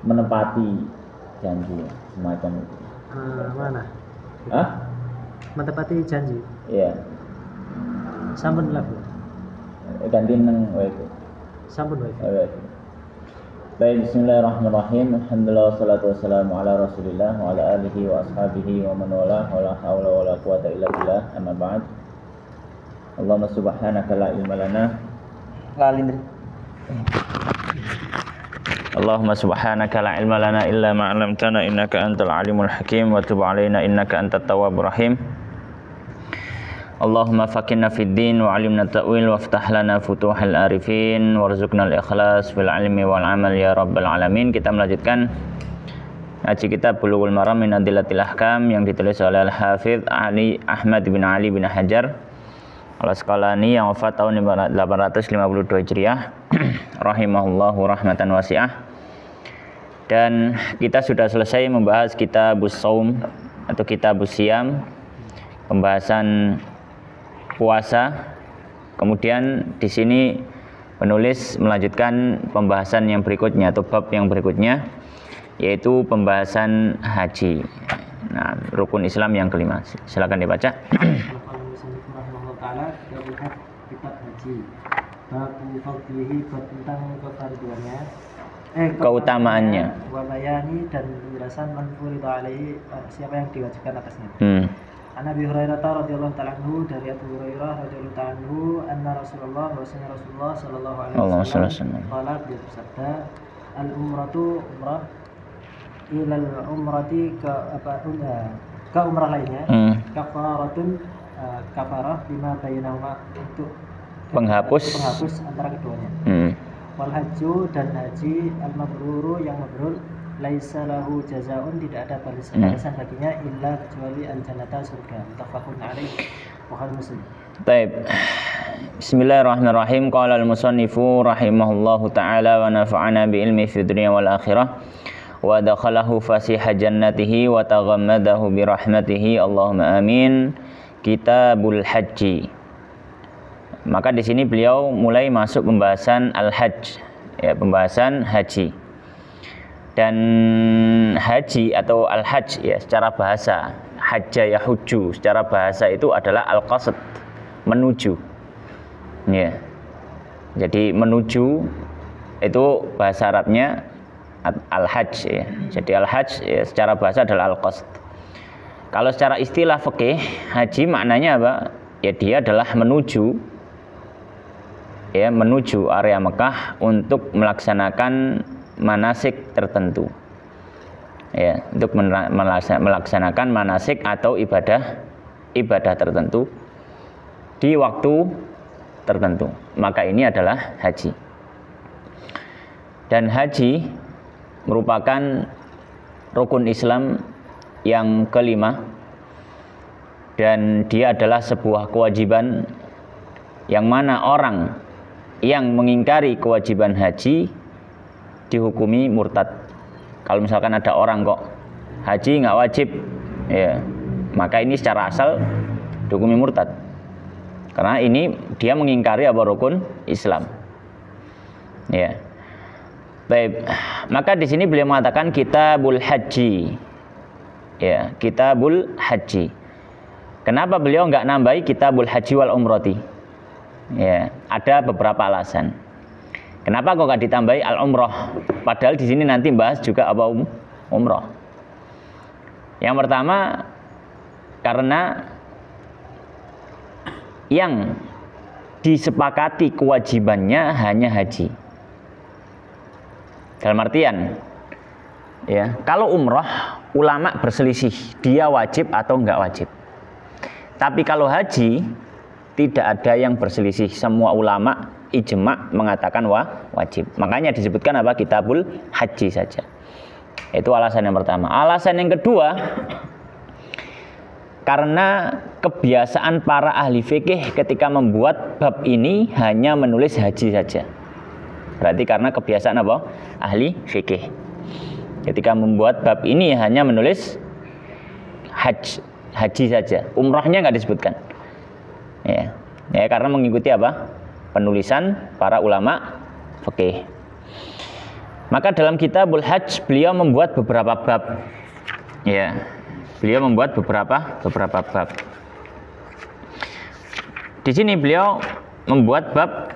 menepati janji semacam itu. Mana? Hah? Menepati janji. Iya. Sampun lagu. Ganti nang itu. Sampun wae. Baik, bismillahirrahmanirrahim. Alhamdulillah wassalatu wassalamu ala Rasulillah wa ala alihi wa ashabihi wa man wala wala haula wala quwata illa billah. Amma ba'd. Allahumma subhanaka la ilma lana Allahumma subhanaka la ilma lana illa ma 'allamtana innaka antal alimul hakim wa tub 'alaina innaka antat tawwabur rahim. Allahumma faqihna fid din wa 'allimna ta'wil waftah lana futuhal arifin warzuqna al-ikhlas fil 'ilmi wal 'amal ya rabbal alamin. Kita melanjutkan ngaji kitab Bulughul Maram min Adillatil Ahkam yang ditulis oleh Al-Hafidz Ali Ahmad bin Ali bin Hajar Al-Asqalani yang wafat tahun 852 Hijriah rahimahullahu rahmatan wasi'ah. Dan kita sudah selesai membahas kitabus shaum atau kitabus siyam, pembahasan puasa. Kemudian di sini penulis melanjutkan pembahasan yang berikutnya atau bab yang berikutnya, yaitu pembahasan haji. Nah, rukun Islam yang kelima. Silakan dibaca. Kitab haji. Bab fadlihi, tentang kefarduannya, keutamaannya. Wa bayani, dan penjelasan man furida alaihi, siapa yang diwajibkan atasnya. An Abi Hurairah radhiyallahu ta'ala anhu, dari Abu Hurairah radhiyallahu ta'ala anhu, anna Rasulullah sallallahu alaihi wasallam qala, dia bersabda, al umratu umrah ilal umrati ke umrah lainnya, kafaratun kafarah lima bainahuma, untuk penghapus antara keduanya. Wal hajju, dan haji al mabruru, yang mabrur, laisa lahu jazaun, tidak ada balasan baginya illa kecuali al jannata, surga. Muttafaqun alaih, Bukhari Muslim. Baik. Bismillahirrahmanirrahim. Qala al-musannifu rahimahullahu taala wa nafa'ana bi ilmi fid dunya wal akhirah wa dakhalahu fasiha jannatihi wa taghammadahu bi rahmatihi. Allahumma amin. Kitabul Haji. Maka di sini beliau mulai masuk pembahasan al-hajj, ya, pembahasan haji. Dan haji atau al-hajj, ya, secara bahasa hajja yahujju, secara bahasa itu adalah al-qasd, menuju. Ya. Jadi menuju itu bahasa Arabnya al-hajj, ya. Jadi al-hajj, ya, secara bahasa adalah al-qasd. Kalau secara istilah fikih, haji maknanya apa? Ya, dia adalah menuju, ya, menuju area Mekah untuk melaksanakan manasik tertentu. Ya, untuk melaksanakan manasik atau ibadah tertentu di waktu tertentu. Maka ini adalah haji. Dan haji merupakan rukun Islam yang kelima, dan dia adalah sebuah kewajiban yang mana orang yang mengingkari kewajiban haji dihukumi murtad. Kalau misalkan ada orang kok haji nggak wajib, ya, maka ini secara asal dihukumi murtad, karena ini dia mengingkari apa, rukun Islam. Ya. Baik, maka di sini beliau mengatakan kitabul haji. Ya, kitabul haji. Kenapa beliau nggak nambahi kitabul haji wal umrati? Ya, ada beberapa alasan. Kenapa kok nggak ditambahi al umroh? Padahal di sini nanti bahas juga apa, umroh. Yang pertama, karena yang disepakati kewajibannya hanya haji. Dalam artian, ya, kalau umroh ulama berselisih dia wajib atau enggak wajib. Tapi kalau haji tidak ada yang berselisih, semua ulama ijma mengatakan wajib. Makanya disebutkan apa, kitabul haji saja. Itu alasan yang pertama. Alasan yang kedua, karena kebiasaan para ahli fikih ketika membuat bab ini hanya menulis haji saja. Berarti karena kebiasaan apa, ahli fikih, ketika membuat bab ini hanya menulis haji saja, umrahnya nggak disebutkan. Ya, karena mengikuti apa, penulisan para ulama fikih. Maka dalam Kitabul Hajj beliau membuat beberapa bab. Ya. Beliau membuat beberapa bab. Di sini beliau membuat bab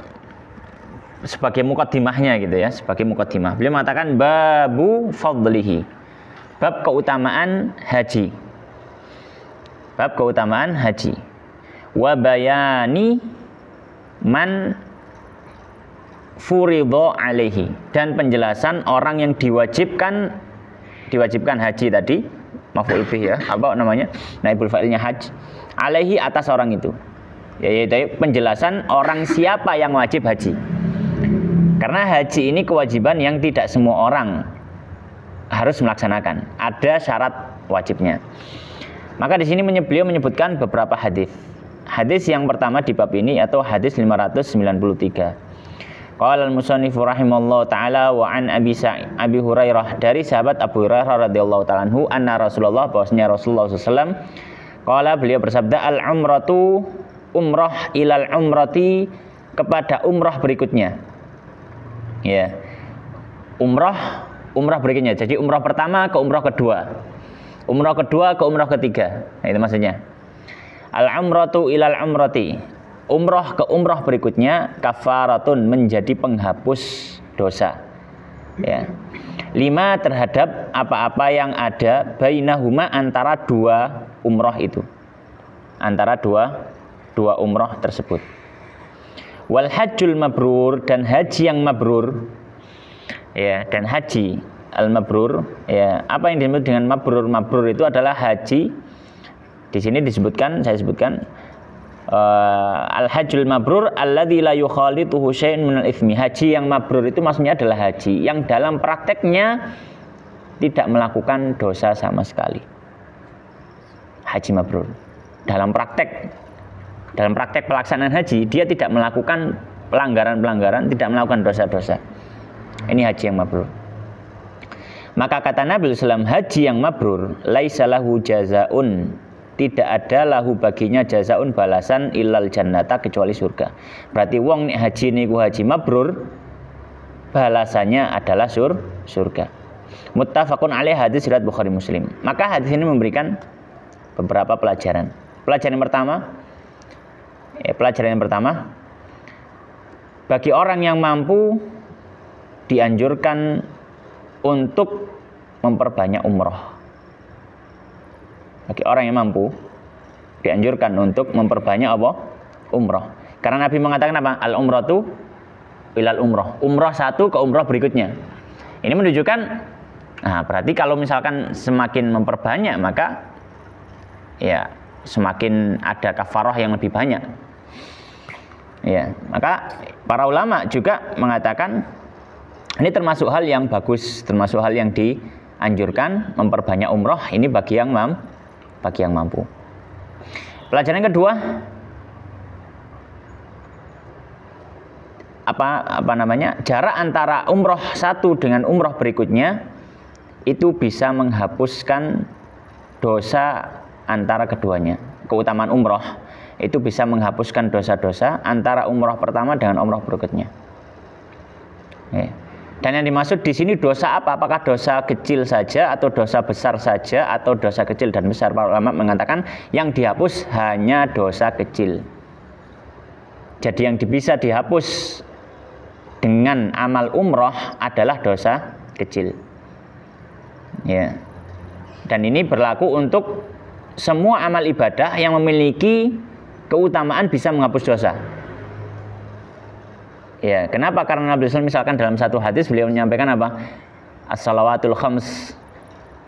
sebagai mukaddimahnya gitu ya, sebagai mukaddimah. Beliau mengatakan babu fadlihi. Bab keutamaan haji. Bab keutamaan haji. Wa bayani man furidho alaihi, dan penjelasan orang yang diwajibkan haji tadi, maf'ul bih ya, apa namanya, naibul fa'ilnya haj, alaihi, atas orang itu, yaitu penjelasan orang siapa yang wajib haji. Karena haji ini kewajiban yang tidak semua orang harus melaksanakan, ada syarat wajibnya. Maka di sini beliau menyebutkan beberapa hadis. Hadis yang pertama di bab ini atau hadis 593. Qala al-musannifu rahimallahu taala wa an Abi Hurairah, dari sahabat Abu Hurairah radhiyallahu taala anhu, anna Rasulullah, bahwasanya Rasulullah SAW qala, beliau bersabda, al-umratu, umrah, ilal umrati, kepada umrah berikutnya. Ya. Umrah berikutnya. Jadi umrah pertama ke umrah kedua. Umrah kedua ke umrah ketiga. Nah, itu maksudnya. Al-umratu ilal umrati, umrah ke umrah berikutnya, kafaratun, menjadi penghapus dosa. Ya. 5, terhadap apa-apa yang ada bainahuma, antara dua umrah itu, antara dua umrah tersebut. Wal hajjul mabrur, dan haji yang mabrur. Ya, dan haji al-mabrur, ya, apa yang disebut dengan mabrur? Mabrur itu adalah haji. Di sini saya sebutkan al-hajjul mabrur alladzi la yukhalituhu syai'un minal itsmi. Haji yang mabrur itu maksudnya adalah haji yang dalam prakteknya tidak melakukan dosa sama sekali. Haji mabrur. Dalam praktek pelaksanaan haji, dia tidak melakukan pelanggaran-pelanggaran, tidak melakukan dosa-dosa. Ini haji yang mabrur. Maka kata Nabi SAW, haji yang mabrur laisa lahu jazaun, tidak ada lahu baginya jazaun, balasan, illal jannata, kecuali surga. Berarti wong nek haji niku haji mabrur, balasannya adalah surga. Muttafaqun alaih, hadis riwayat Bukhari Muslim. Maka hadis ini memberikan beberapa pelajaran. Pelajaran yang pertama, bagi orang yang mampu dianjurkan untuk memperbanyak umrah. Bagi orang yang mampu dianjurkan untuk memperbanyak apa? Umrah. Karena Nabi mengatakan apa? Al-umratu ilal umrah. Umrah satu ke umrah berikutnya. Ini menunjukkan, nah berarti kalau misalkan semakin memperbanyak, maka ya semakin ada kafarah yang lebih banyak. Ya, maka para ulama juga mengatakan ini termasuk hal yang bagus, termasuk hal yang dianjurkan, memperbanyak umrah ini bagi yang mampu. Pelajaran yang kedua, jarak antara umrah satu dengan umrah berikutnya itu bisa menghapuskan dosa antara keduanya. Keutamaan umrah itu bisa menghapuskan dosa-dosa antara umrah pertama dengan umrah berikutnya. Dan yang dimaksud di sini dosa apa? Apakah dosa kecil saja atau dosa besar saja atau dosa kecil dan besar? Para ulama mengatakan yang dihapus hanya dosa kecil. Jadi yang bisa dihapus dengan amal umrah adalah dosa kecil. Ya. Dan ini berlaku untuk semua amal ibadah yang memiliki keutamaan bisa menghapus dosa. Ya, kenapa? Karena Nabi SAW misalkan dalam satu hadis beliau menyampaikan apa? As-salawatul khams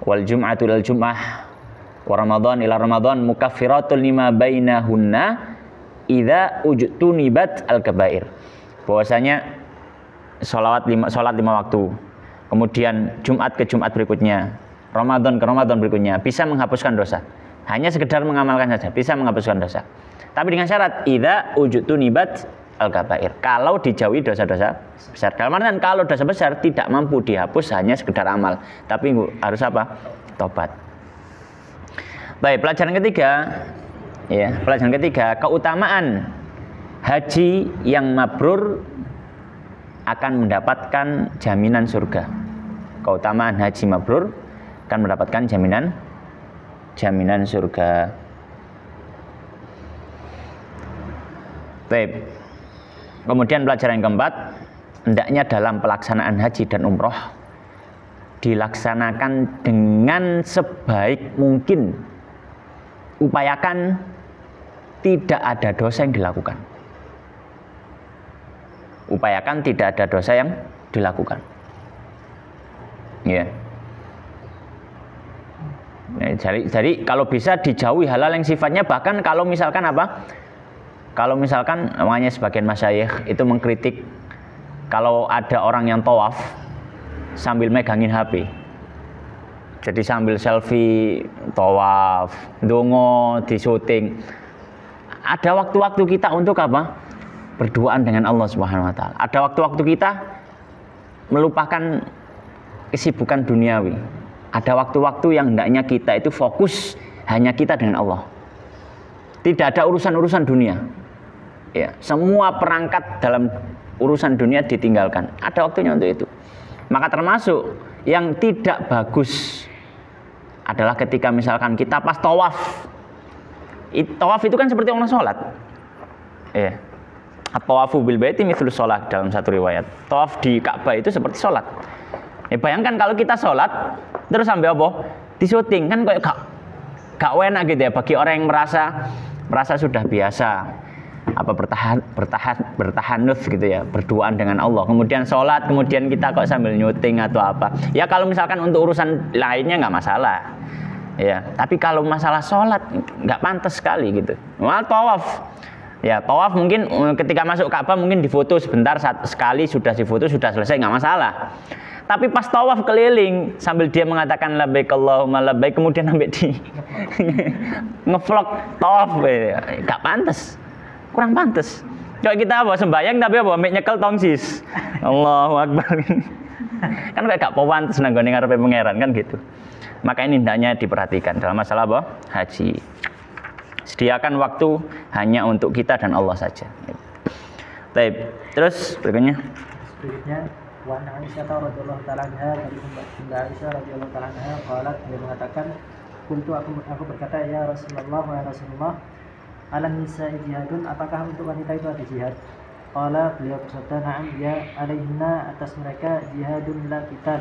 wal jum'atu lil jum'ah wa ramadhan ila ramadhan mukaffiratul lima bainahunna idza ujtunibat al-kabair. Bahwasanya salat 5 waktu, kemudian Jumat ke Jumat berikutnya, Ramadan ke Ramadan berikutnya bisa menghapuskan dosa. Hanya sekedar mengamalkan saja bisa menghapuskan dosa. Tapi dengan syarat idza ujtunibat al-kabair, kalau dijauhi dosa-dosa besar. Dalam artian kalau dosa besar tidak mampu dihapus hanya sekedar amal, tapi harus apa? Tobat. Baik, pelajaran ketiga, keutamaan haji yang mabrur akan mendapatkan jaminan surga. Keutamaan haji mabrur akan mendapatkan jaminan surga. Baik. Kemudian pelajaran yang keempat, hendaknya dalam pelaksanaan haji dan umroh dilaksanakan dengan sebaik mungkin. Upayakan tidak ada dosa yang dilakukan. Upayakan tidak ada dosa yang dilakukan. Ya. Nah, jadi kalau bisa dijauhi hal-hal yang sifatnya, bahkan kalau misalkan apa? Kalau misalkan namanya sebagian masyayikh itu mengkritik kalau ada orang yang tawaf sambil megangin HP. Jadi sambil selfie tawaf, dongo, di syuting. Ada waktu-waktu kita untuk apa? Berduaan dengan Allah Subhanahu wa taala. Ada waktu-waktu kita melupakan kesibukan duniawi. Ada waktu-waktu yang hendaknya kita itu fokus hanya kita dengan Allah. Tidak ada urusan-urusan dunia. Ya, semua perangkat dalam urusan dunia ditinggalkan. Ada waktunya untuk itu. Maka termasuk yang tidak bagus adalah ketika misalkan kita pas tawaf. Tawaf itu kan seperti orang sholat. Ya. At-tawafu bil baiti mithlu sholat dalam satu riwayat. Tawaf di Ka'bah itu seperti sholat. Ya, bayangkan kalau kita sholat terus sampai apa? Disyuting kan kayak gak enak gitu ya bagi orang yang merasa sudah biasa apa bertahanus gitu ya, berduaan dengan Allah, kemudian sholat, kemudian kita kok sambil nyuting atau apa. Ya kalau misalkan untuk urusan lainnya nggak masalah ya, tapi kalau masalah sholat nggak pantas sekali gitu. Malah tawaf ya, tawaf mungkin ketika masuk Ka'bah mungkin difoto sebentar, sekali sudah difoto sudah selesai, nggak masalah. Tapi pas tawaf keliling sambil dia mengatakan labbaik Allahumma labbaik, kemudian sampai di ngevlog tawaf ya, nggak pantas. Kurang pantas. Kalau kita apa sembayang tapi apa ambek nyekel tongsis. Allahu Akbar. Kan kayak gak pantes nang gone ngarepe pangeran kan gitu. Maka ini hendaknya diperhatikan dalam masalah apa? Haji. Sediakan waktu hanya untuk kita dan Allah saja. Baik. Terus berikutnya. Wa Aisyah radhiyallahu taala anha, dari Bunda Aisyah radhiyallahu taala anha, qalat, dia mengatakan, "Qultu aku berkata, ya Rasulullah, alam nisa'i jihadun, apakah untuk wanita itu ada jihad? Qala, beliau bersabda, na'am ya, alaihinna, atas mereka jihadun la qital,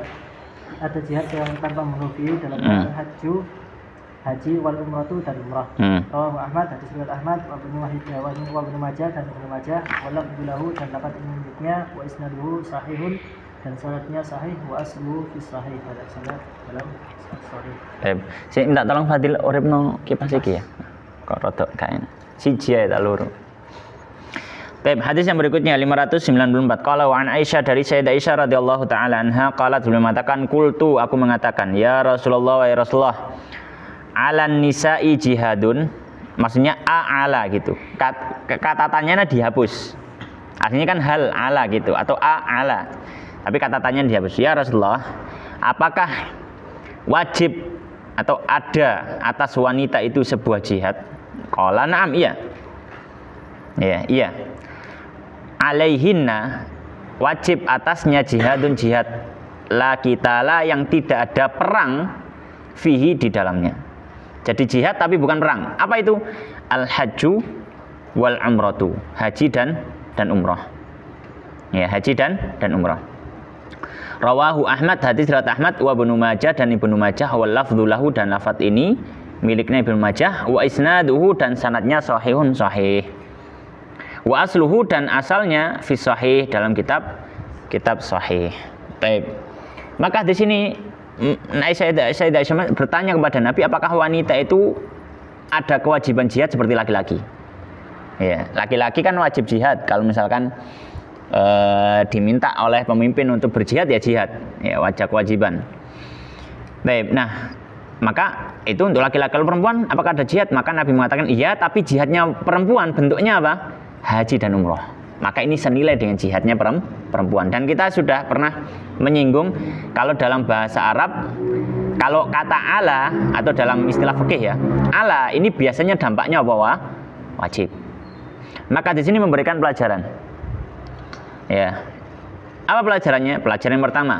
ada jihad yang tanpa menufi dalam haji wal umratu dan umrah. Rawahu Ahmad, hadis riwayat Ahmad, wa Ibnu Majah dan Ibnu Majah, wa lafdhu lahu, dan lafaz induknya, wa isnaduhu sahihun, dan sanadnya sahih, wa asluhu fi sahih, pada sanad dalam sahih. Saya minta tolong Fadil uripno kipas iki ya. Kok rodok kaen. Siji ae tak loro. Baik, hadis yang berikutnya 594. Qala wa an Aisyah, dari Sayyidah Aisyah radhiyallahu taala anha, qalat, beliau mengatakan, qultu, aku mengatakan, ya Rasulullah, wa Rasulullah, alan nisa'i jihadun, maksudnya ala gitu. Kata tanyanya dihapus. Aslinya kan hal ala gitu atau ala. Tapi kata tanyanya dihapus. Ya Rasulullah, apakah wajib atau ada atas wanita itu sebuah jihad? Qala na'am, iya. Ya, iya. Alaihinna, wajib atasnya jihadun, jihad la qitala, yang tidak ada perang fihi, di dalamnya. Jadi jihad tapi bukan perang. Apa itu? Al hajju wal umratu, haji dan umrah. Ya, haji dan umrah. Rawahu Ahmad, hadis riwayat Ahmad, wa Ibnu Majah, dan Ibnu Majah, wal lafdhu lahu, dan lafaz ini miliknya Ibnu Majah, wa isnaduhu, dan sanadnya sahihun, sahih. Wa asluhu, dan asalnya fi sahih, dalam kitab sahih. Baik. Maka di sini Sayyidah Aisyah bertanya kepada Nabi, apakah wanita itu ada kewajiban jihad seperti laki-laki? Ya, laki-laki kan wajib jihad kalau misalkan diminta oleh pemimpin untuk berjihad, ya jihad, ya wajib kewajiban. Baik, nah maka itu untuk laki-laki. Kalau perempuan apakah ada jihad? Maka Nabi mengatakan iya, tapi jihadnya perempuan bentuknya apa? Haji dan umroh. Maka ini senilai dengan jihadnya perempuan. Dan kita sudah pernah menyinggung kalau dalam bahasa Arab, kalau kata ala atau dalam istilah fikih ya, ala ini biasanya dampaknya apa? Wajib. Maka di sini memberikan pelajaran. Ya. Apa pelajarannya? Pelajaran yang pertama.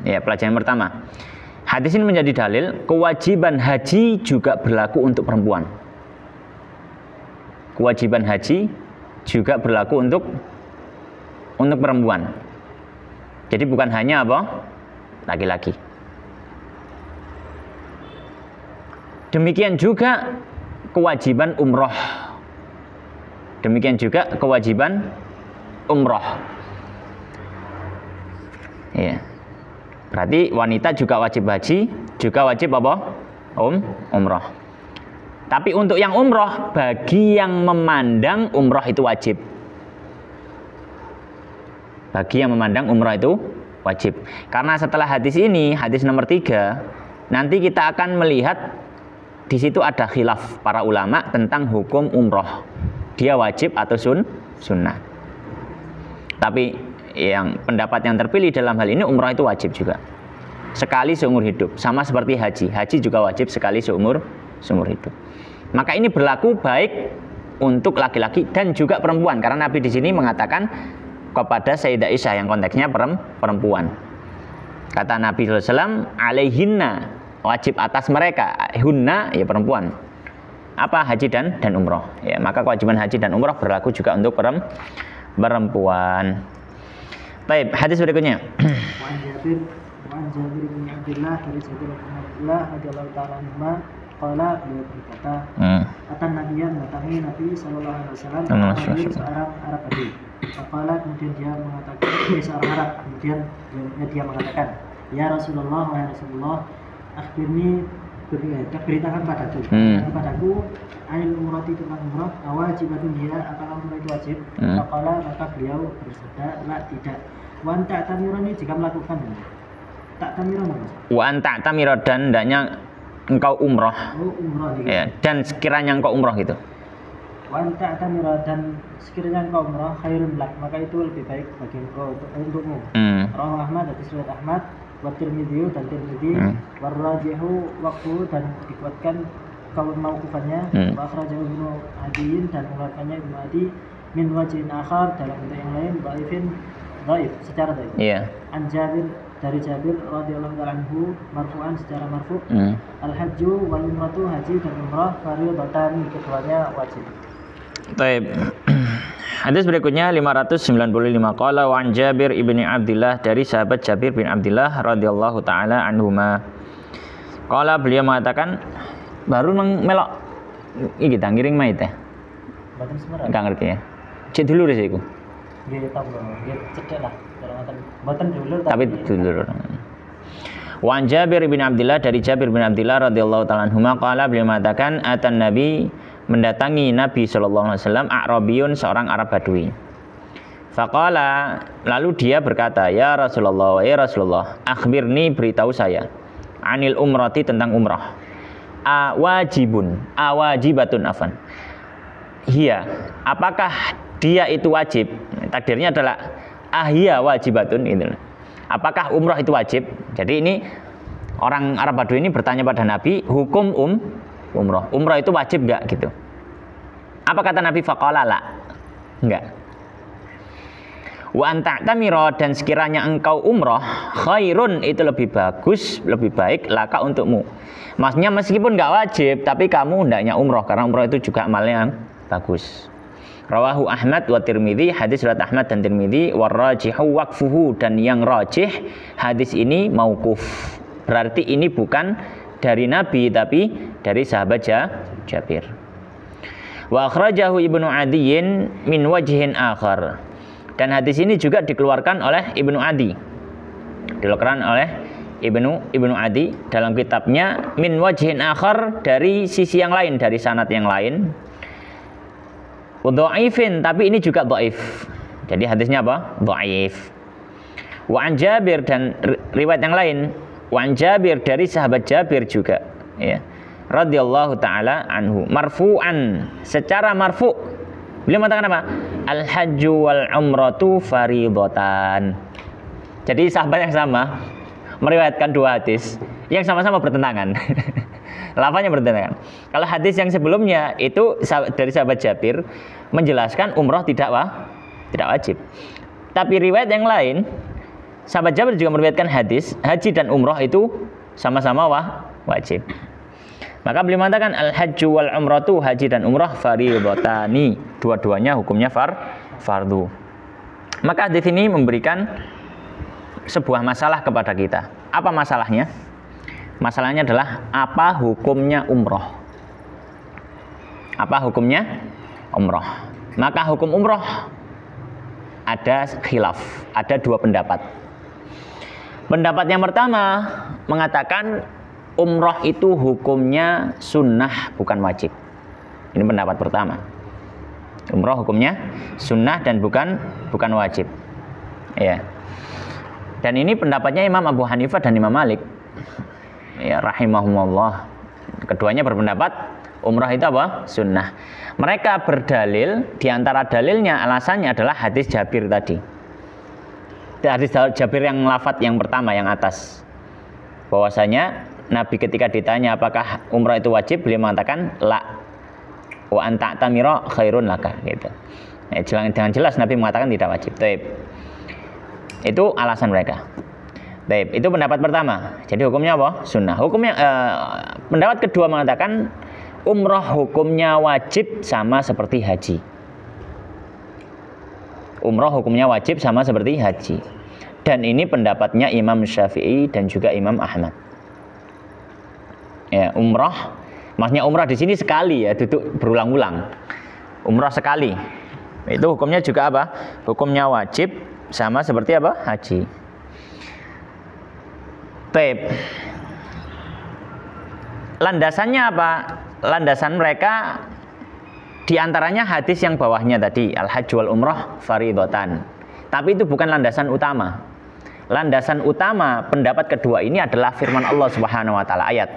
Ya, pelajaran yang pertama. Hadis ini menjadi dalil kewajiban haji juga berlaku untuk perempuan. Kewajiban haji juga berlaku untuk perempuan. Jadi bukan hanya apa? Laki-laki. Demikian juga kewajiban umroh. Demikian juga kewajiban umroh. Ya. Berarti wanita juga wajib haji, juga wajib apa? Umroh. Tapi untuk yang umroh, bagi yang memandang umroh itu wajib. Bagi yang memandang umroh itu wajib. Karena setelah hadis ini, hadis nomor 3, nanti kita akan melihat di situ ada khilaf para ulama tentang hukum umroh. Dia wajib atau sunnah. Tapi yang pendapat yang terpilih dalam hal ini umroh itu wajib juga. Sekali seumur hidup. Sama seperti haji. Haji juga wajib sekali seumur hidup. Maka ini berlaku baik untuk laki-laki dan juga perempuan. Karena Nabi di sini mengatakan kepada Sayyidah Aisyah yang konteksnya perempuan. Kata Nabi SAW, alaihinna, wajib atas mereka. Hunna, ya perempuan. Apa? Haji dan umroh. Ya, maka kewajiban haji dan umroh berlaku juga untuk perempuan. Baik, hadis berikutnya. Wan Jabir bin Abdullah dari Jabir bin Abdullah radhiyallahu ta'ala anhu qala beliau berkata atan nabiyyan mendatangi Nabi sallallahu alaihi wasallam seorang Arab Badui. Faqala, kemudian dia mengatakan seorang Arab, kemudian dia mengatakan, ya Rasulullah, wahai Rasulullah, akhbirni, beritakan padaku anil umrati tentang umrah, awajibatun hiya, apakah umrah itu wajib? Faqala, maka beliau bersabda, la, tidak. Wa anta tamirani, jika melakukan tak tamirani. Wa anta tamira, dan hendaknya engkau umroh. Umroh gitu. Ya, dan sekiranya engkau umroh gitu. Wa anta tamira, dan sekiranya engkau umroh, khairun lak, maka itu lebih baik bagi engkau untukmu. Rawahu Ahmad, hadis riwayat Ahmad, wa Tirmidzi dan Tirmidzi, wa rajihu waqfu, dan dikuatkan kaul mauqufannya, wa akhrajahu Ibnu Adiyin, dan mengeluarkannya Ibnu Adi min wajhin akhar, dalam bentuk yang lain, dhaif secara dhaif. Iya. An Jabir, dari Jabir radhiyallahu ta'ala anhu marfu'an, secara marfu', al-hajju wal umratu, haji dan umrah fardhatan, keduanya wajib. Baik. Hadis berikutnya 595, qala wa an Jabir ibni Abdullah, dari sahabat Jabir bin Abdullah radhiyallahu taala anhuma. Qala, beliau mengatakan, baru melok iki ta ngiring mai teh. Mboten semerang. Enggak ngerti ya. Cek dulur sih iku. Nggih, tahu nggih, cedek lah. Mboten dulur tapi dulur. Wa an Jabir bin Abdullah, dari Jabir bin Abdullah radhiyallahu taala anhuma, qala, beliau mengatakan, atan Nabi, mendatangi Nabi sallallahu alaihi wasallam, A'rabiyun, seorang Arab Badui. Faqala, lalu dia berkata, ya Rasulullah, ya Rasulullah, akhbirni, beritahu saya, anil umrati, tentang umrah. Awajibatun afan. Hiya, apakah dia itu wajib? Takdirnya adalah ahya wajibatun, itu. Apakah umrah itu wajib? Jadi ini orang Arab Badui ini bertanya pada Nabi, hukum umrah. Umrah itu wajib enggak gitu? Apa kata Nabi? Faqala la. Enggak. Wa anta tamira, dan sekiranya engkau umrah, khairun, itu lebih bagus, lebih baik, laka, untukmu. Maksudnya meskipun enggak wajib, tapi kamu hendaknya umrah, karena umrah itu juga amal yang bagus. Rawahu Ahmad wa Tirmidzi, hadis riwayat Ahmad dan Tirmidzi, warajihu waqfuhu, dan yang rajih hadis ini mauquf. Berarti ini bukan dari Nabi tapi dari sahabat Jabir. Wa akhrajahu Ibnu Adiyin min wajhin akhar. Dan hadis ini juga dikeluarkan oleh Ibnu Adi. Dikeluarkan oleh Ibnu Adi dalam kitabnya min wajhin akhar, dari sisi yang lain, dari sanad yang lain. Dhaifin, tapi ini juga dhaif. Jadi hadisnya apa? Dhaif. Wa an Jabir, dan riwayat yang lain, wa an Jabir, dari sahabat Jabir juga, ya, radhiyallahu taala anhu, marfu'an, secara marfu'. Beliau mengatakan apa? Al hajju wal umratu faridatan. Jadi sahabat yang sama meriwayatkan dua hadis yang sama-sama bertentangan. Lafaznya bertentangan. Kalau hadis yang sebelumnya itu dari sahabat Jabir menjelaskan umrah tidak wajib. Tapi riwayat yang lain sahabat Jabir juga meriwayatkan hadis, haji dan umrah itu sama-sama wajib. Maka beliau mengatakan al-hajju wal umratu, haji dan umrah fardhatani, dua-duanya hukumnya fardu. Maka hadis ini memberikan sebuah masalah kepada kita. Apa masalahnya? Masalahnya adalah apa hukumnya umroh? Apa hukumnya umroh? Maka hukum umroh ada khilaf, ada dua pendapat. Pendapat yang pertama mengatakan umroh itu hukumnya sunnah bukan wajib. Ini pendapat pertama. Umroh hukumnya sunnah dan bukan wajib. Ya. Dan ini pendapatnya Imam Abu Hanifah dan Imam Malik. Ya, rahimahumullah. Keduanya berpendapat umrah itu apa? Sunnah. Mereka berdalil, diantara dalilnya alasannya adalah hadis Jabir tadi. Hadis Jabir yang lafadz yang pertama, yang atas. Bahwasanya Nabi ketika ditanya apakah umrah itu wajib, beliau mengatakan la wa anta tamira khairun laka, gitu. Dengan jelas Nabi mengatakan tidak wajib. Itu alasan mereka. Itu pendapat pertama. Jadi hukumnya apa? Sunnah. Hukumnya pendapat kedua mengatakan umrah hukumnya wajib sama seperti haji. Umrah hukumnya wajib sama seperti haji. Dan ini pendapatnya Imam Syafi'i dan juga Imam Ahmad. Ya, umrah, maksudnya umrah di sini sekali ya, duduk berulang-ulang. Umrah sekali. Itu hukumnya juga apa? Hukumnya wajib sama seperti apa? Haji. Landasannya apa? Landasan mereka diantaranya hadis yang bawahnya tadi, al-hajj wal umrah fardhatan. Tapi itu bukan landasan utama. Landasan utama pendapat kedua ini adalah firman Allah Subhanahu wa taala, ayat.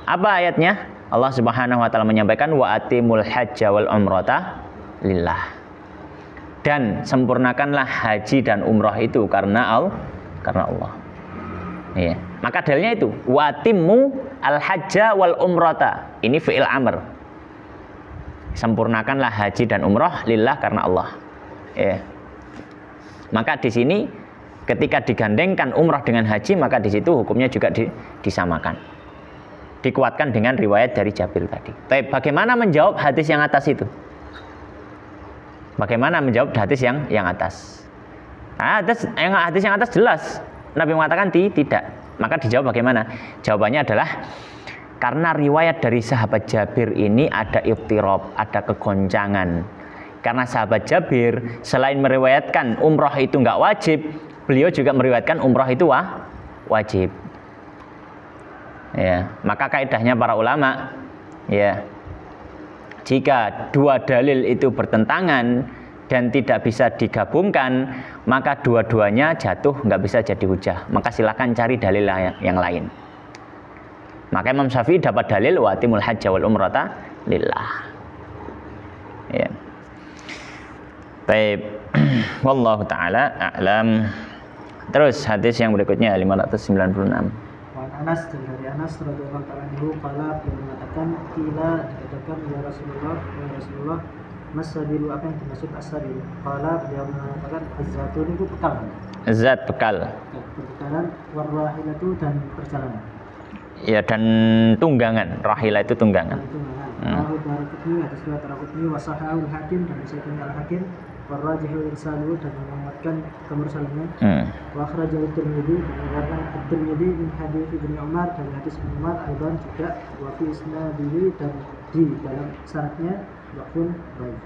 Apa ayatnya? Allah Subhanahu wa taala menyampaikan wa atimul hajja wal umrata lillah. Dan sempurnakanlah haji dan umrah itu karena Allah. Ya. Maka dalilnya itu wa atimmu al hajja wal umrata. Ini fi'il amr. Sempurnakanlah haji dan umrah lillah karena Allah. Ya. Maka di sini ketika digandengkan umrah dengan haji, maka di situ hukumnya juga disamakan. Dikuatkan dengan riwayat dari Jabir tadi. Tapi bagaimana menjawab hadis yang atas itu? Bagaimana menjawab hadis yang atas? Hadis yang atas jelas. Nabi mengatakan tidak. Maka dijawab bagaimana? Jawabannya adalah karena riwayat dari sahabat Jabir ini ada ittirab, ada kegoncangan. Karena sahabat Jabir selain meriwayatkan umrah itu enggak wajib, beliau juga meriwayatkan umrah itu wajib. Ya, maka kaidahnya para ulama, ya, jika dua dalil itu bertentangan dan tidak bisa digabungkan, maka dua-duanya jatuh, nggak bisa jadi hujah. Maka silakan cari dalil yang lain. Maka Imam Syafi'i dapat dalil wa atimul hajja wal umrata lillah. Ya. Baik, wallahu taala a'lam. Terus hadis yang berikutnya 596. Anas, dari Anas radhiyallahu ta'ala anhu qala, beliau mengatakan qila, dikatakan ya Rasulullah masabilu, apa yang dimaksud as-sabil? Qala, beliau mengatakan az-zatun itu bekal. Zat bekal. Perbekalan, warrahilatu dan perjalanan. Ya, dan tunggangan. Rahilah itu tunggangan. Abu Darqutni, hadis riwayat Darqutni, wa sahahul Hakim, dan disahihkan al-Hakim, warrajihu irsaluhu, dan menguatkan kemursalannya. Wa akhrajahu Tirmidzi, dan mengeluarkan Tirmidzi min hadis Ibnu Umar, dari hadis Ibnu Umar, aidan juga wa fi isnadihi, dan di dalam syaratnya waqfun baik.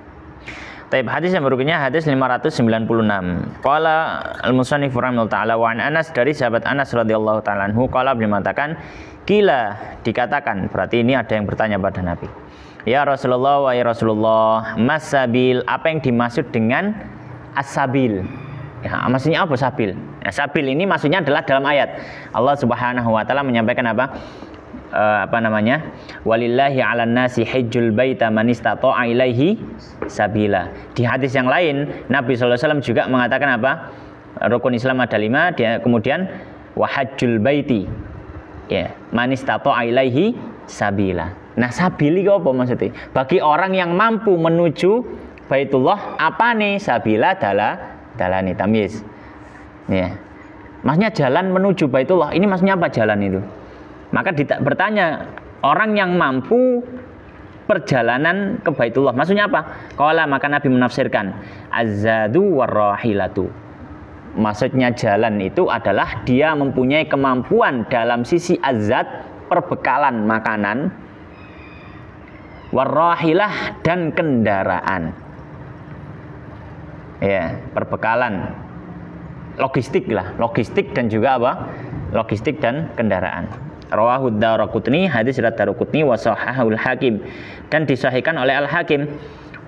Taib, hadis yang berikutnya hadis 596. Qala al-musannif rahimahullah ta'ala wa an Anas, dari sahabat Anas radhiyallahu ta'ala anhu, qala, beliau mengatakan qila, dikatakan, berarti ini ada yang bertanya pada Nabi, ya Rasulullah, wa ya Rasulullah, masabil, apa yang dimaksud dengan as-sabil? Ya, maksudnya apa sabil? Ya, sabil ini maksudnya adalah dalam ayat Allah Subhanahu wa taala menyampaikan apa? Walillahi 'alan nasi hajjul baita man istata'a ilaihi sabila. Di hadis yang lain Nabi sallallahu alaihi wasallam juga mengatakan apa? Rukun Islam ada 5, dia kemudian wa hajjul baiti, ya, man istata'a ilaihi sabila. Nah, sabili itu apa maksudnya? Bagi orang yang mampu menuju Baitullah, apa nih? Sabila dalani tamyiz. Ya. Maksudnya jalan menuju Baitullah. Ini maksudnya apa jalan itu? Maka bertanya orang yang mampu perjalanan ke Baitullah. Maksudnya apa? Qala, maka Nabi menafsirkan az-zadu war-rahilatu. Maksudnya jalan itu adalah dia mempunyai kemampuan dalam sisi azad, perbekalan makanan, war-rahilah, dan kendaraan. Ya, perbekalan, logistik lah, logistik dan juga apa? Logistik dan kendaraan. Rawahu Daraqutni, hadis riwayat Daraqutni wa sahahul Hakim, dan disahihkan oleh Al-Hakim.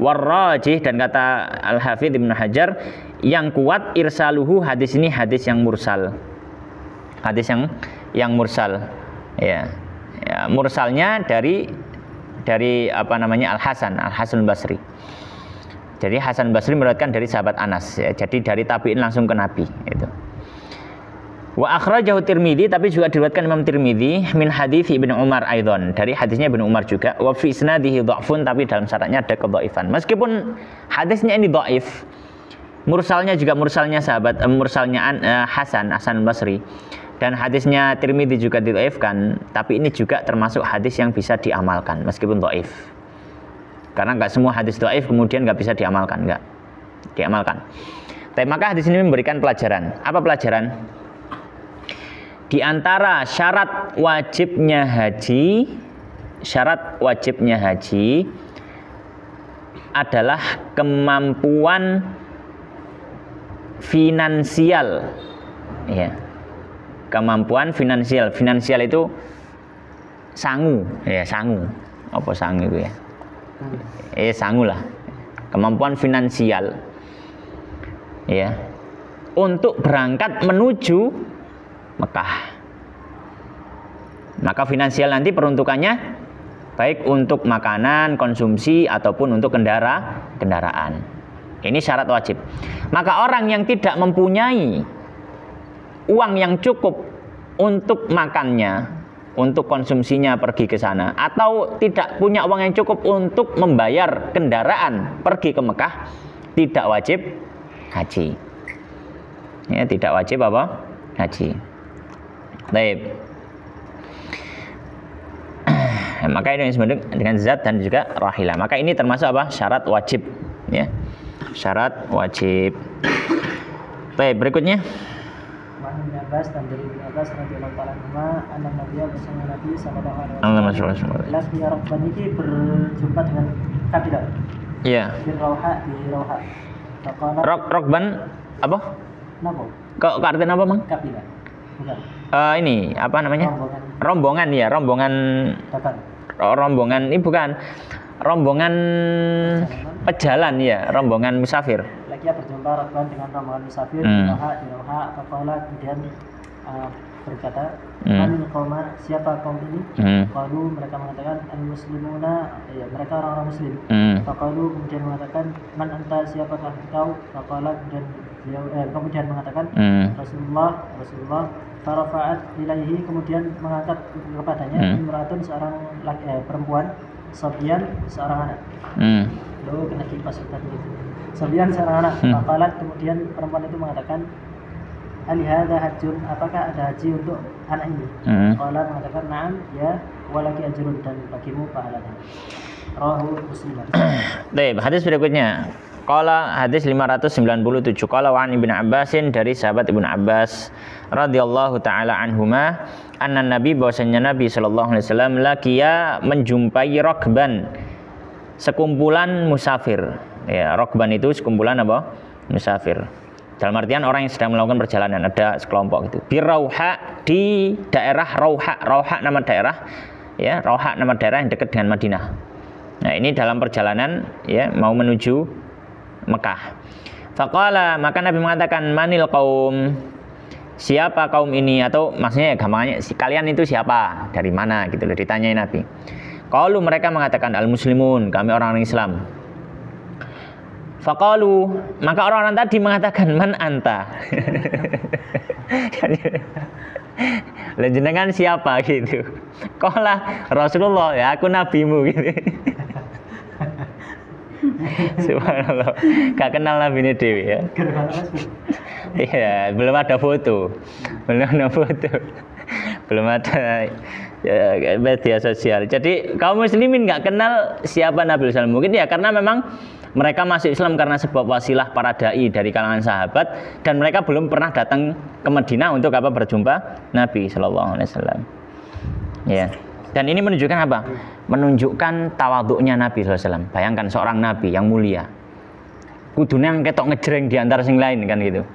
Warrajih, dan kata Al-Hafidz Ibnu Hajar, yang kuat irsaluhu, hadis ini hadis yang mursal. Hadis yang mursal. Ya. Ya, mursalnya dari apa namanya? Al-Hasan Basri. Jadi Hasan Basri meriwayatkan dari sahabat Anas, ya. Jadi dari tabi'in langsung ke Nabi itu. Wa akhrajahu Tirmidzi, tapi juga diriwayatkan Imam Tirmidzi min hadits Ibnu Umar aidan, dari hadisnya Ibnu Umar juga. Wa fi isnadihi dha'fun, tapi dalam syaratnya ada kedhaifan. Meskipun hadisnya ini dhaif, mursalnya juga mursalnya sahabat Hasan Basri, dan hadisnya Tirmidzi juga didhaifkan, tapi ini juga termasuk hadis yang bisa diamalkan meskipun dhaif. Karena nggak semua hadis dhaif kemudian nggak bisa diamalkan, nggak diamalkan. Tapi maka hadis ini memberikan pelajaran. Apa pelajaran? Di antara syarat wajibnya haji adalah kemampuan finansial, ya. Kemampuan finansial. Finansial itu sangu, ya, sangu. Apa sangu itu ya? Sangu lah. Kemampuan finansial, ya, untuk berangkat menuju Mekah. Maka finansial nanti peruntukannya baik untuk makanan, konsumsi, ataupun untuk kendaraan. Ini syarat wajib. Maka orang yang tidak mempunyai uang yang cukup untuk makannya, untuk konsumsinya pergi ke sana, atau tidak punya uang yang cukup untuk membayar kendaraan pergi ke Mekah, tidak wajib haji. Ya, tidak wajib apa? Haji. Baik. Maka ini disebut dengan zat dan juga rahilah. Maka ini termasuk apa? Syarat wajib, ya. Syarat wajib. Baik, berikutnya. Ibnu Abbas, dan dari Ibnu Abbas radhiyallahu ta'ala anhu, anna Nabi bersama Nabi sallallahu alaihi wasallam laqiya Rokban ini berjumpa dengan kabilah. Iya. Di Rauha. Rokban apa? Napa? Kok artinya apa, Mang? Kabilah. Bukan. Ini apa namanya? Rombongan, ya, rombongan. Datang. Rombongan ini bukan rombongan pejalan, ya, rombongan musafir. Lagi berjumpa Rokban dengan rombongan musafir di Rauha, Faqala, kemudian berkata, "Man qauma, siapa kaum ini?" Qalu, mereka mengatakan al-muslimuna, ya, mereka orang-orang muslim. Faqalu, kemudian mengatakan, "Man anta, siapakah engkau?" Faqala, kemudian beliau kemudian mengatakan, Rasulullah. Farafa'at ilaihi, kemudian mengangkat kepadanya imratun, seorang perempuan, Sabian, seorang anak. Lalu kena kipas tadi itu. Sabian, seorang anak. Faqalat, kemudian perempuan itu mengatakan, alihada hajjun, apakah ada haji untuk anak ini? Qala, mengatakan, na'am, ya, walaki ajrun, dan bagimu pahalanya. Rawahu Muslim. Baik, hadis berikutnya. Qala, hadis 597. Qala wa an Ibnu Abbasin, dari sahabat Ibnu Abbas radhiyallahu taala anhuma, anna Nabi, bahwasanya Nabi sallallahu alaihi wasallam laqiya, menjumpai Rokban, sekumpulan musafir. Ya, Rokban itu sekumpulan apa? Musafir. Dalam artian orang yang sedang melakukan perjalanan, ada sekelompok itu. Bi Rauha, di daerah Rauha. Rauha nama daerah, ya, Rauha nama daerah yang dekat dengan Madinah. Nah, ini dalam perjalanan, ya, mau menuju Mekah. Faqala, maka Nabi mengatakan, manil qaum, siapa kaum ini, atau maksudnya gampangnya kalian itu siapa, dari mana gitu loh, ditanyai Nabi. Qalu, mereka mengatakan, al muslimun, kami orang-orang Islam. Faqalu, maka orang-orang tadi mengatakan, man anta. Jenengan siapa gitu. Qala Rasulullah, ya, aku nabimu gitu. Subhanallah. Gak kenal Nabi ini Dewi ya. Iya, belum ada foto. Belum ada foto. Belum ada media sosial. Jadi kaum muslimin nggak kenal siapa Nabi SAW. Mungkin ya karena memang mereka masuk Islam karena sebab wasilah para dai dari kalangan sahabat, dan mereka belum pernah datang ke Madinah untuk apa berjumpa Nabi SAW. Ya. Dan ini menunjukkan apa? Menunjukkan tawaduknya Nabi SAW. Bayangkan seorang Nabi yang mulia, kudunya yang ketok ngejreng di antara sing lain kan gitu.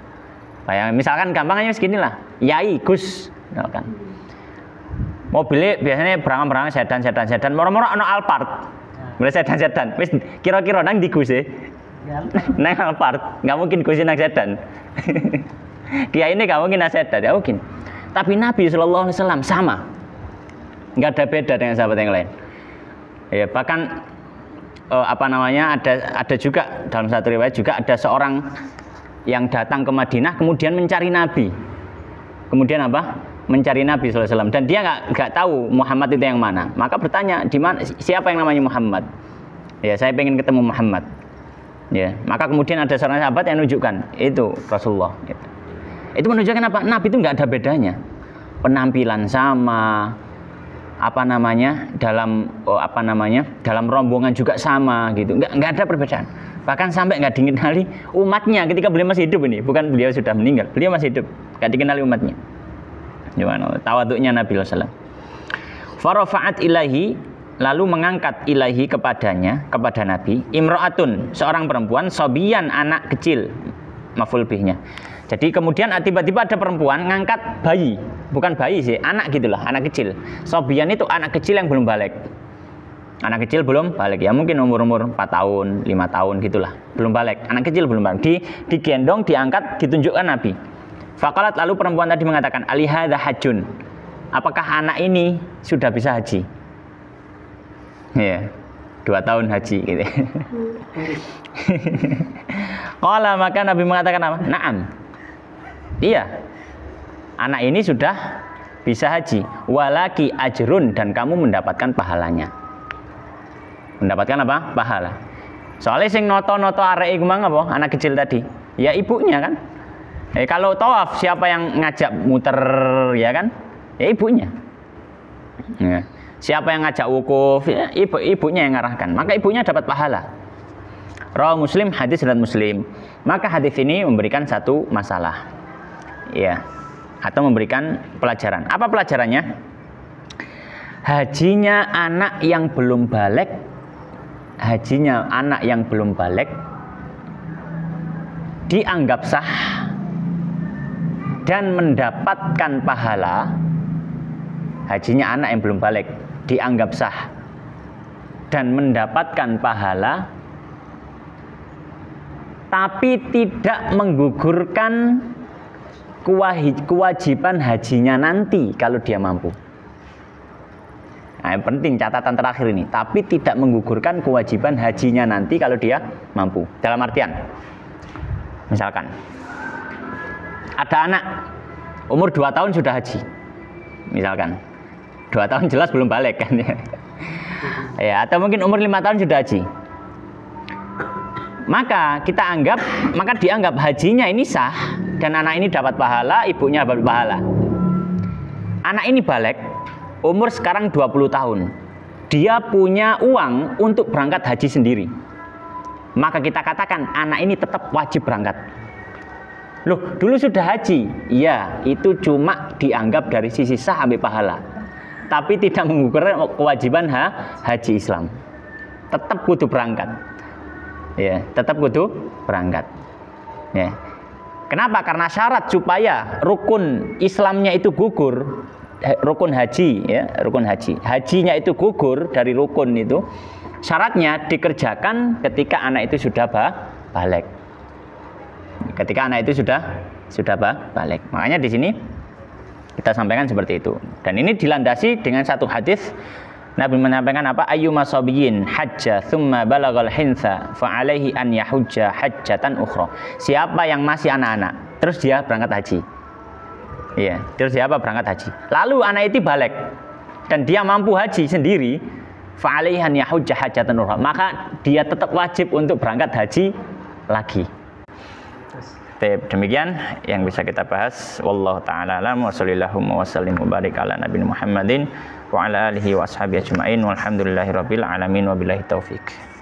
Bayangkan, misalkan gampangnya segini lah, Yai Gus, misalkan. Mobilnya biasanya berangkat sedan, moro-moro ana Alphard. Mulai sedan, wis kira-kira nang di Gus nang Alphard, nggak mungkin Gus nang sedan. Kiai ini nggak mungkin nang sedan, ya mungkin. Tapi Nabi SAW sama, nggak ada beda dengan sahabat yang lain. Ya, bahkan ada juga dalam satu riwayat juga ada seorang yang datang ke Madinah kemudian mencari Nabi. Kemudian apa? Mencari Nabi SAW, dan dia nggak tahu Muhammad itu yang mana. Maka bertanya, di mana, siapa yang namanya Muhammad? Ya, saya pengen ketemu Muhammad. Ya, maka kemudian ada seorang sahabat yang menunjukkan itu Rasulullah. Gitu. Itu menunjukkan apa? Nabi itu nggak ada bedanya. Penampilan sama, dalam rombongan juga sama gitu. Nggak ada perbedaan. Bahkan sampai nggak dikenali umatnya ketika beliau masih hidup ini. Bukan beliau sudah meninggal, beliau masih hidup. Nggak dikenali umatnya. Gimana tawaduknya Nabi SAW. Farafa'at ilahi, lalu mengangkat ilahi kepadanya, kepada Nabi, imra'atun, seorang perempuan, sobiyan, anak kecil, maf'ul bihnya. Jadi kemudian tiba-tiba ada perempuan ngangkat bayi, bukan bayi sih, anak gitulah, anak kecil. Sobiyan itu anak kecil yang belum balik. Anak kecil belum balik, ya mungkin umur 4 tahun, 5 tahun gitulah, belum balik. Anak kecil belum balik, digendong, diangkat, ditunjukkan Nabi. Faqalat, lalu perempuan tadi mengatakan, alihadha hajjun, apakah anak ini sudah bisa haji? Ya, 2 tahun haji gitu. Qala, maka Nabi mengatakan apa? Naam. Iya, anak ini sudah bisa haji. Walaki ajrun, dan kamu mendapatkan pahalanya. Mendapatkan apa? Pahala. Soalnya sing noto-noto arek iku mang apa? Anak kecil tadi. Ya ibunya kan. Kalau tawaf siapa yang ngajak muter, ya kan? Ya ibunya. Ya. Siapa yang ngajak wukuf? Ya, ibunya yang ngarahkan. Maka ibunya dapat pahala. Rawahu Muslim, hadis riwayat Muslim. Maka hadis ini memberikan satu masalah. Ya. Atau memberikan pelajaran. Apa pelajarannya? Hajinya anak yang belum balik, dianggap sah dan mendapatkan pahala. Hajinya anak yang belum balik dianggap sah dan mendapatkan pahala, tapi tidak menggugurkan kewajiban hajinya nanti kalau dia mampu. Nah, yang penting catatan terakhir ini, tapi tidak menggugurkan kewajiban hajinya nanti kalau dia mampu. Dalam artian, misalkan ada anak umur 2 tahun sudah haji, misalkan 2 tahun jelas belum balik kan ya. Ya, atau mungkin umur 5 tahun sudah haji. Maka dianggap hajinya ini sah dan anak ini dapat pahala, ibunya dapat pahala. Anak ini balik, umur sekarang 20 tahun. Dia punya uang untuk berangkat haji sendiri. Maka kita katakan anak ini tetap wajib berangkat. Loh, dulu sudah haji. Iya, itu cuma dianggap dari sisi sah ambil pahala. Tapi tidak mengukur kewajiban haji Islam. Tetap kudu berangkat. Ya, tetap kudu berangkat. Ya. Kenapa? Karena syarat supaya rukun Islamnya itu gugur, rukun haji, ya, rukun haji. Hajinya itu gugur dari rukun itu. Syaratnya dikerjakan ketika anak itu sudah balik. Ketika anak itu sudah balik. Makanya di sini kita sampaikan seperti itu. Dan ini dilandasi dengan satu hadis. Nabi menyampaikan apa? Ayyuma sabiyin hajja thumma balagal hinsa fa alaihi an yahujja hajjatan ukhra. Siapa yang masih anak-anak terus dia berangkat haji. Iya, terus siapa berangkat haji? Lalu anak itu balik dan dia mampu haji sendiri, fa'alaihi an yahujja hajatan ukhra, maka dia tetap wajib untuk berangkat haji lagi. Demikian yang bisa kita bahas. Wallahu taala alam wa sallallahu wa sallim wa barik ala nabiyina Muhammadin wa ala alihi wa ashabihi ajmain walhamdulillahirabbil alamin wa billahi taufik.